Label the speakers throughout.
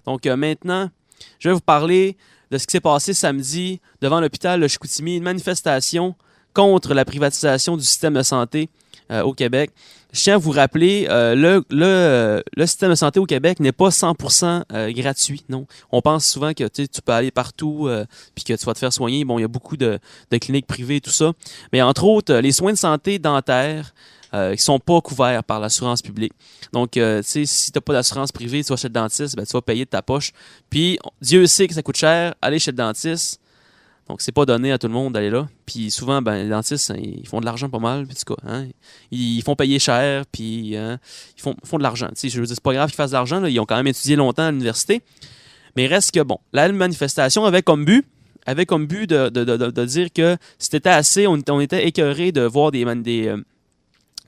Speaker 1: Donc maintenant, je vais vous parler de ce qui s'est passé samedi devant l'hôpital de Chicoutimi, une manifestation contre la privatisation du système de santé au Québec. Je tiens à vous rappeler, le système de santé au Québec n'est pas 100% gratuit, non. On pense souvent que tu peux aller partout puis que tu vas te faire soigner. Bon, il y a beaucoup de cliniques privées et tout ça. Mais entre autres, les soins de santé dentaires qui sont pas couverts par l'assurance publique. Donc, si tu n'as pas d'assurance privée, tu vas chez le dentiste, ben, tu vas payer de ta poche. Puis, Dieu sait que ça coûte cher, aller chez le dentiste. Donc, c'est pas donné à tout le monde d'aller là. Puis souvent, ben, les dentistes, ils font de l'argent pas mal. Puis, en tout cas, hein, ils font payer cher, puis ils font de l'argent. Tu sais, je veux dire, c'est pas grave qu'ils fassent de l'argent. Là, ils ont quand même étudié longtemps à l'université. Mais il reste que, bon, la manifestation avait comme but de dire que c'était assez, on était écœurés de voir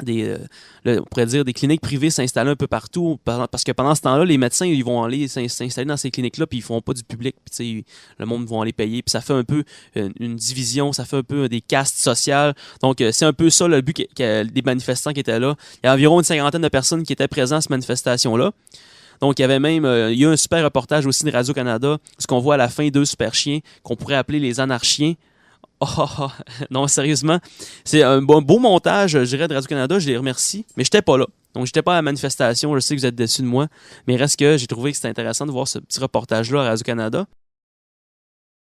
Speaker 1: on pourrait dire des cliniques privées s'installer un peu partout parce que pendant ce temps-là, les médecins ils vont aller s'installer dans ces cliniques-là puis ils font pas du public. Puis, le monde va aller payer. Puis ça fait un peu une division, ça fait un peu des castes sociales. Donc c'est un peu ça le but des manifestants qui étaient là. Il y a environ une cinquantaine de personnes qui étaient présentes à cette manifestation-là. Donc, il y avait même, il y a un super reportage aussi de Radio-Canada, ce qu'on voit à la fin deux super chiens qu'on pourrait appeler les anarchiens. Non, sérieusement, c'est un beau montage, je dirais, de Radio-Canada, je les remercie, mais j'étais pas là. Donc, j'étais pas à la manifestation, je sais que vous êtes déçus de moi, mais reste que j'ai trouvé que c'était intéressant de voir ce petit reportage-là à Radio-Canada.